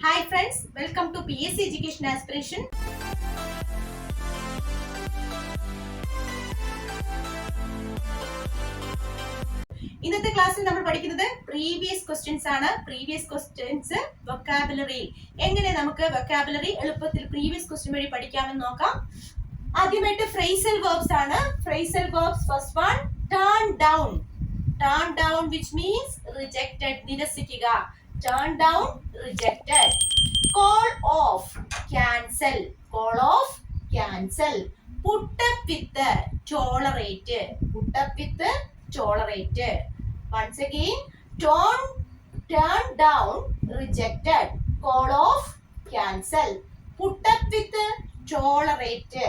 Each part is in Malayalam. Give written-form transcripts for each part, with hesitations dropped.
Hi friends, welcome to PSC Education Aspiration. ഇന്നത്തെ ക്ലാസ്സിൽ നമ്മൾ പഠിക്കുന്നത് പ്രീവിയസ് ക്വസ്റ്റ്യൻസ് ആണ്. പ്രീവിയസ് ക്വസ്റ്റ്യൻസ് വൊക്കാബുലറി എങ്ങനെ നമുക്ക് വൊക്കാബുലറി എളുപ്പത്തിൽ പ്രീവിയസ് ക്വസ്റ്റ്യൻ വഴി പഠിക്കാമെന്ന് നോക്കാം. ആദ്യമായിട്ട് ഫ്രേസൽ verbs ആണ്. Phrasal verbs first one turn down. Turn down which means rejected, നിരസിക്കുക. Turn down, rejected. Call off, cancel. Call off, cancel. Put up with, tolerate. Put up with, tolerate. Once again, turn down, rejected. Call off, cancel. Put up with, tolerate.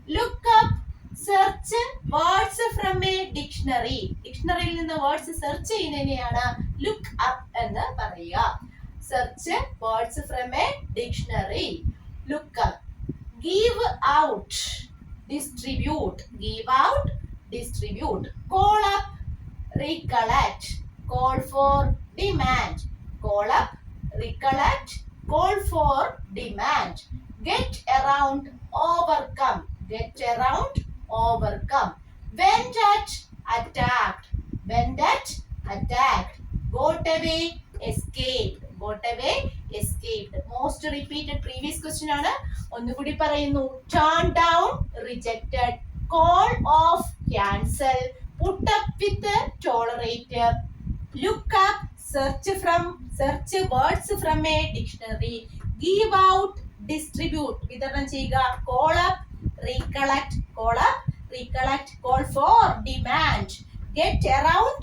Look up, search words from a dictionary. ഡിക്ഷണറിയിൽ നിന്ന് വേർഡ്സ് സെർച്ച് ചെയ്യുന്നതിനെയാണ് ലുക്ക് അപ്പ് എന്ന് പറയുക. Search words from A dictionary. Look up. Give out, distribute. Give out, distribute. Call up, recollect. Call for, demand. Call up, recollect. Call for, demand. Get around, overcome. Get around, overcome. Went at, attacked. Went at, attacked. Got away, escaped. Got away, escaped. Most repeated previous question ആണ്. ഒന്നുകൂടി പറയുന്നു. Turn down, rejected. Call off, cancel. Put up with, tolerate. Look up, search words from a dictionary. Give out, distribute. വിതരണം ചെയ്യുക. Call up, recollect. Call up, recollect. Call for, demand. Get around,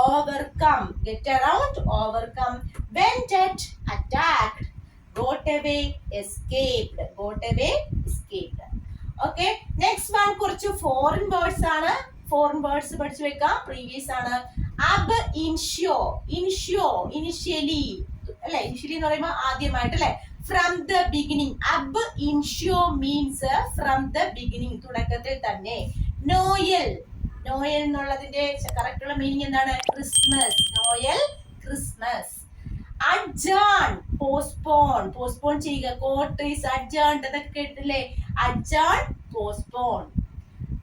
overcome. Get around, overcome. Went at, attacked. Got away, escaped. Got away, escaped. Okay, next one കുറച്ച് foreign words ആണ്. foreign words പഠിച്ചു വെക്കാം. പ്രീവിയസ് ആണ്. ab initio, initially അല്ലെ. initially എന്ന് പറയുമ്പോൾ ആദ്യമായിട്ട് അല്ലെ. from the beginning. ab initio means from the beginning, തുടക്കത്തിൽ തന്നെ. നോയൽ എന്നുള്ളതിന്റെ കറക്റ്റ് ഉള്ള മീനിങ് എന്താണ്? Christmas. Noel, Christmas. adjourn, postpone ചെയ്യുക. court is adjourned എന്നൊക്കെ കേട്ടില്ലേ? adjourn, postpone.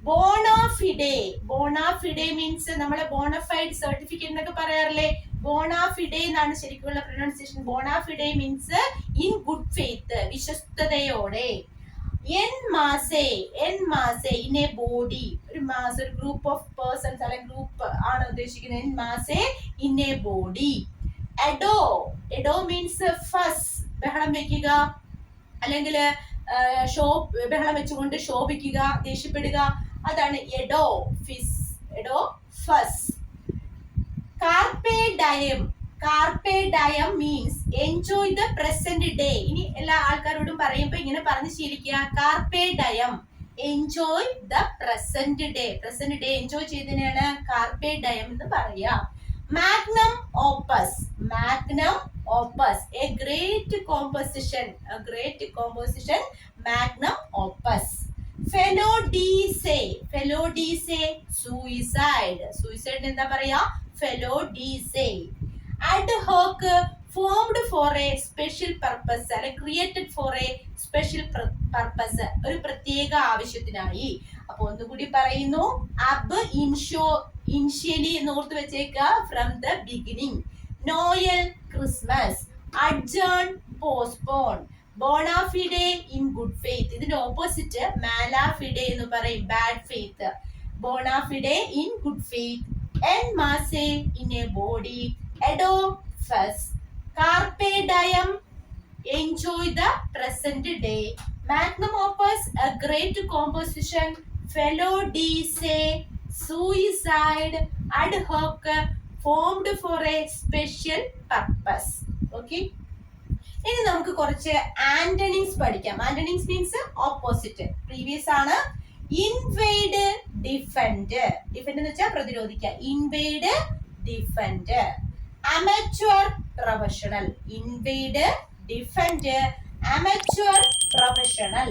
bona fide means നമ്മളെ ബോണഫൈഡ് സർട്ടിഫിക്കറ്റ് എന്നൊക്കെ പറയാറില്ലേ? bona fide എന്നാണ് ശരിക്കുള്ള pronunciation. bona fide means in good faith, വിശ്വസ്തയോടെ. en masse in a body. ഒരു മാസ്, ഒരു ഗ്രൂപ്പ് ഓഫ് പേഴ്സൺസ് അല്ലെങ്കിൽ ഗ്രൂപ്പ് ആണ് ഉദ്ദേശിക്കുന്നത്. en masse in a body. edo means fuss, ബഹളം വെക്കുക അല്ലെങ്കിൽ ബഹളം വെച്ചുകൊണ്ട് ശോഭിക്കുക, ദേഷ്യപ്പെടുക. അതാണ് എഡോ ഫസ്. Carpe diem means enjoy the present day. ഇനി എല്ലാ ആൾക്കാരോടും പറയുമ്പോ ഇങ്ങനെ പറഞ്ഞു ശീലിക്കുക. Carpe diem, enjoy the present day. Present day enjoy ചെയ്തതിനാണ് കാർപ്പെ ഡയം എന്ന് പറയാ. magnum opus, a great composition, magnum opus. fellow de se, suicide എന്താ പറയാ? fellow de se. ad hoc, formed for a special purpose, created for a special purpose, ഒരു പ്രത്യേക ആവശ്യത്തിനായി. അപ്പൊ ഒന്നുകൂടി പറയുന്നു. ab initially എന്ന് ഓർത്ത് വെച്ചേക്കുക. from the beginning. Noel, Christmas. adjourn, postpone. bona fide, in good faith. ഇതിന്റെ ഓപ്പോസിറ്റ് malafide എന്ന് പറയും, bad faith. bona fide, in good faith. en masse, in a body. edo fuss. carpe diem, enjoy the present day. magnum opus, a great composition. fellow de se, suicide. ad hoc, formed for a special purpose. Okay, ഇനി നമുക്ക് കുറച്ച് ആന്റണിംസ് പഠിക്കാം. Antonyms means opposite. പ്രീവിയസ് ആണ്. Invade, defend. ഡിഫെൻഡ് എന്ന് വെച്ചാൽ പ്രതിരോധിക്കുക. Invade, defend. Amateur, professional. Invade, defend. Amateur, professional.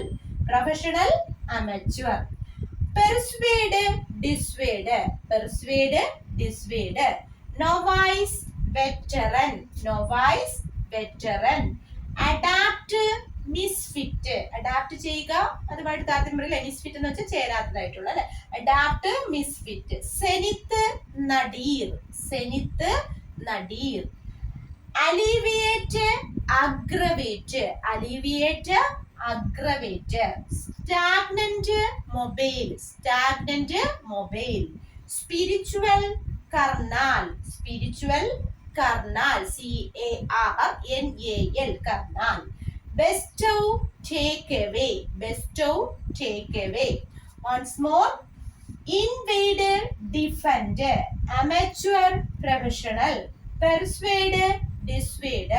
Amateur. Persuade, dissuade. Novice, veteran. Adapt, misfit. Adapt ചെയ്യുക, അതുമായിട്ട് താരതമ്യം പറയില്ല. മിസ്ഫിറ്റ് എന്ന് വെച്ചാൽ ചേരാത്തതായിട്ടുള്ള അല്ലെ. Adapt, misfit. Zenith, nadir. Zenith, nadir. Alleviate, aggravate. Alleviate, aggravate. Stagnant, mobile. Stagnant, mobile. Spiritual, carnal. Spiritual, carnal. CARNAL, carnal. bestow, take away. bestow, take away. Once more. Invade, defend. Amateur, professional. Persuade, dissuade.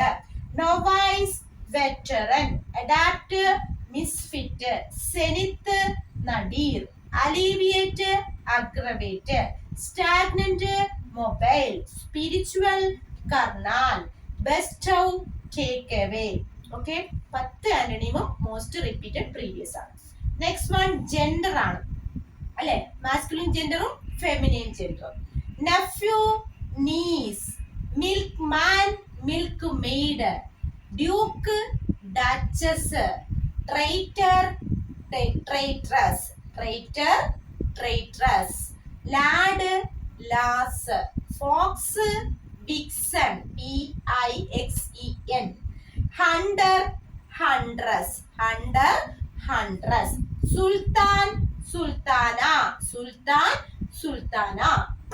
Novice, veteran. Adapt, misfit. Zenith, nadir. Alleviate, aggravate. Stagnant, mobile. Spiritual, carnal. Bestow, take away. Okay, 10 ആന്റണിമും മോസ്റ്റ് റിപ്പീറ്റഡ് പ്രീവിയസ് ആണ്. നെക്സ്റ്റ് വൺ ജെൻഡർ ആണ് അല്ലെ. മാസ്കുലിൻ ജെൻഡറും ഫെമിനിൻ ജെൻഡറും. Nephew, niece. Milkman, milkmaid. Duke, duchess. Traitor, traitress. Traitor, traitress. Lad, lass. Fox, vixen. PIXEN. Hunter, huntress. Hunter, huntress. Sultan, sultana. Sultan, sultana.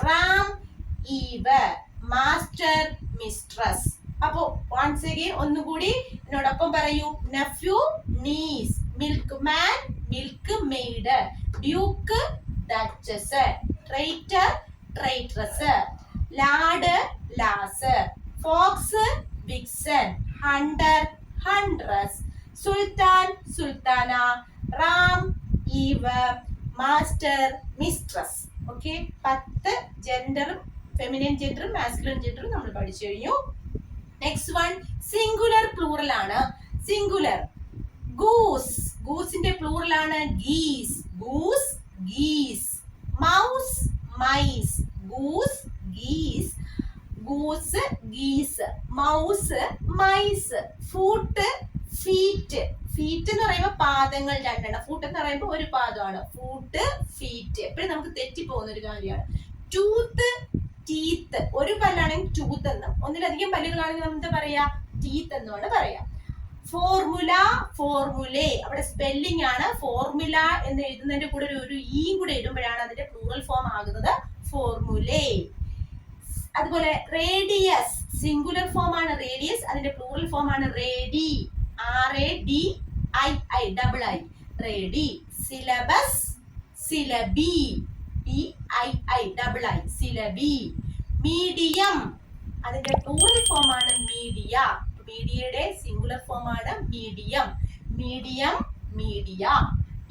Ram, ewe. Master, mistress. അപ്പോ വൺസ് അഗൈൻ ഒന്നുകൂടി എന്നോടൊപ്പം പറയൂ. Nephew, niece. Milkman, milkmaid. Duke, duchess. Traitor, traitress. Lad, lass. Fox, vixen. Hunter, huntress. Sultan, sultana. Ram, ewe. Master, mistress. Okay, 10 ജെൻഡറും ഫെമിനിൻ ജെൻഡറും മാസ്കുലിൻ ജെൻഡറും നമ്മൾ പഠിച്ചു കഴിഞ്ഞു. നെക്സ്റ്റ് വൺ സിംഗുലർ പ്ലൂറൽ ആണ്. Singular goose. ഗൂസിന്റെ പ്ലൂറൽ ആണ് geese. Goose, geese. Mouse, mice. Goose, geese. Goose, geese. Mouse, mice. Foot, feet. Feet എന്ന് പറയുമ്പോൾ പാദങ്ങൾ രണ്ടെണ്ണം. ഫൂട്ട് എന്ന് പറയുമ്പോൾ ഒരു പാദമാണ്. Foot, feet. എപ്പോഴും നമുക്ക് തെറ്റിപ്പോകുന്ന ഒരു കാര്യമാണ്. Tooth, teeth. ഒരു പല്ലാണെങ്കിൽ ടൂത്ത് എന്നും, ഒന്നിലധികം പല്ലുകളാണെങ്കിൽ നമ്മൾ എന്താ പറയാ? ടീത്ത് എന്നുമാണ് പറയാ. ഫോർമുല, ഫോർമുലേ. അവിടെ സ്പെല്ലിംഗ് ആണ്. ഫോർമുല എന്ന് എഴുതുന്നതിന്റെ കൂടെ ഒരു ഈയും കൂടെ ഇടുമ്പോഴാണ് അതിന്റെ പ്ലൂറൽ ഫോം ആകുന്നത്. ഫോർമുലേ. അതുപോലെ റേഡിയസ്. സിംഗുലർ ഫോം ആണ് റേഡിയസ്. അതിന്റെ പ്ലൂറൽ ഫോം ആണ് radii. RADII. Radii. Syllabus, syllabi. PII. Syllabi. Medium. അതിന്റെ പ്ലൂറൽ ഫോം ആണ് മീഡിയ. മീഡിയയുടെ സിംഗുലർ ഫോം ആണ് medium. Medium, media.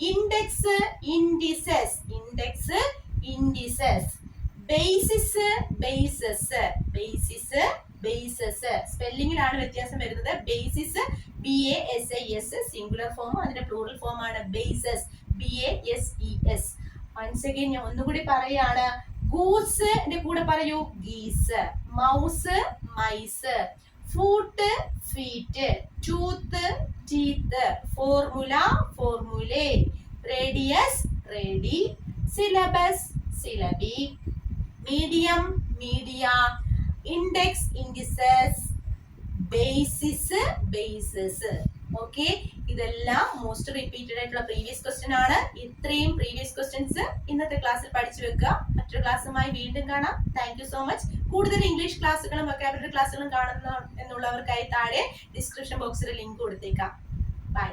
Index, indices. Index, indices. Basis, bases. Basis, bases. സ്പെല്ലിംഗിലാണ് വ്യത്യാസം വരുന്നത്. Basis BASIS singular form. അതിന്റെ പ്ലൂറൽ ഫോം ആണ് ബേസസ്. BASES. വൺസ് അഗൈൻ ഞാൻ ഒന്നുകൂടി പറയാണ്. ഗൂസ് കൂടെ പറയൂ. Geese. Mouse, mice. Foot, feet. Tooth, teeth. Formula, ഫോർമുലേ. Radius, radii. Syllabus, syllabi. Medium, media. Index, indices. Basis, bases. Okay, ഇതെല്ലാം മോസ്റ്റ് റിപ്പീറ്റഡ് ആയിട്ടുള്ള പ്രീവിയസ് ക്വസ്റ്റ്യൻ ആണ്. ഇത്രയും പ്രീവിയസ് ക്വസ്റ്റ്യൻസ് ഇന്നത്തെ ക്ലാസ്സിൽ പഠിച്ചു വെക്കുക. മറ്റൊരു ക്ലാസ്സുമായി വീണ്ടും കാണാം. Thank you so much. കൂടുതൽ ഇംഗ്ലീഷ് ക്ലാസ്സുകളും വൊക്കാബുലറി ക്ലാസ്സുകളും കാണുന്ന എന്നുള്ളവർക്കായി താഴെ ഡിസ്ക്രിപ്ഷൻ ബോക്സിൽ ലിങ്ക് കൊടുത്തേക്കാം. ബൈ.